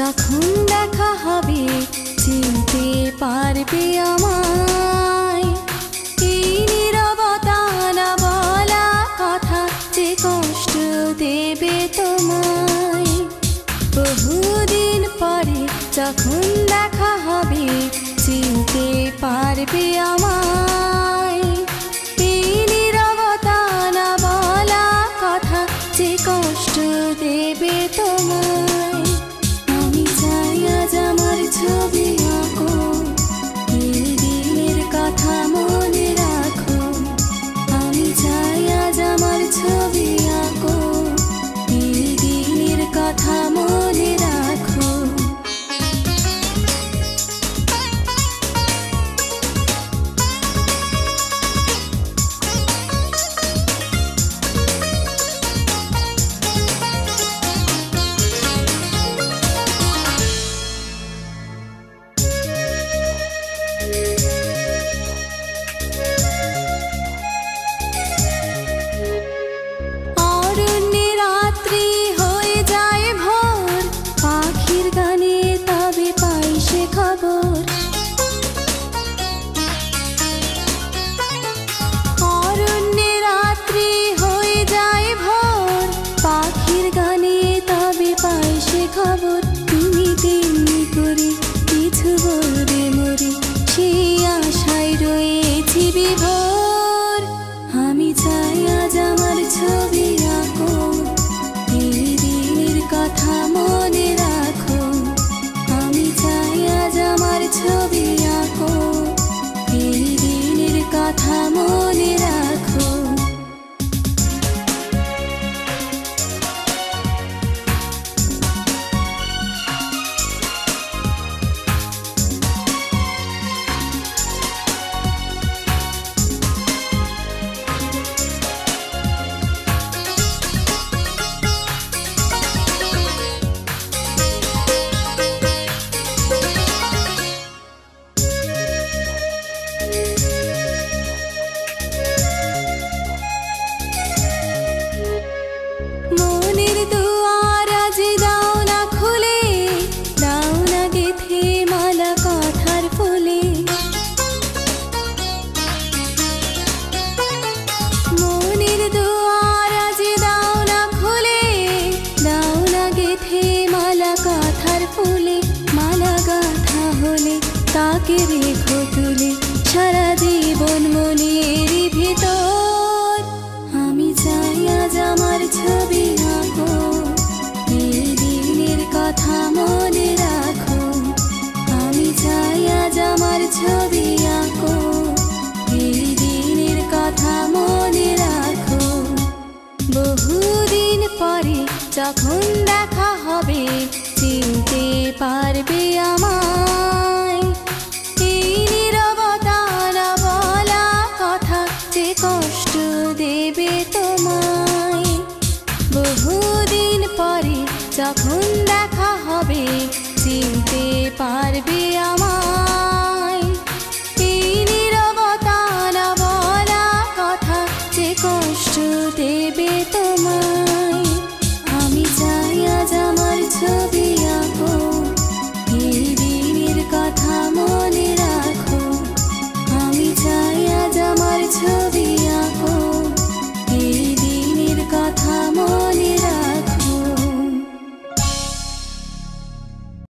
যখন দেখা হবে চিনতে পারবে আমায়। এই নীরবতা না বলা কথা যে কষ্ট দেবে তোমায়। বহুদিন পরে যখন দেখা হবে চিনতে পারবে আমায়। এই নীরবতা না বলা কথা যে কষ্ট দেবে তোমায়। আমি চাই আজ আমার ছবি আঁকো, এই দিনের কথা মনে রাখো। আমি চাই আজ আমার ছবি আঁকো, এই দিনের কথা মনে রাখো। তুমি তেমনি করে কিছু বলবে মোরে, সেই আশায় রয়েছি বিভোর। আমি চাই আজ আমার ছবি আঁকো, এই দিনের কথা মনে রাখো। আমি চাই আজ আমার ছবি আঁকো, এই দিনের কথা মনে রাখো। মনের দুয়ার আজ দাও না খুলে, দাও না গেথে মালা কাঁথার ফুলে। মনের দুয়ার আজ দাও না খুলে, দাও না গেথে মালা কাঁথার ফুলে। মালা গাঁথা হলে তাকে রেখো তুলে, সারা জীবন মনের ভিতর। আমি চাই আজ আমার ছবি আঁকো, এই দিনের কথা মনে রাখো। আমি চাই আজ আমার ছবি আঁকো, এই দিনের কথা মনে রাখো। বহুদিন পরে যখন দেখা হবে চিনতে পারবে আমায়। এই নীরবতা না বলা কথা যে কষ্ট দেবে তোমায়। বহুদিন পরে যখন দেখা হবে চিনতে পারবে আমায়। এই নীরবতা না বলা কথা যে কষ্ট দেবে।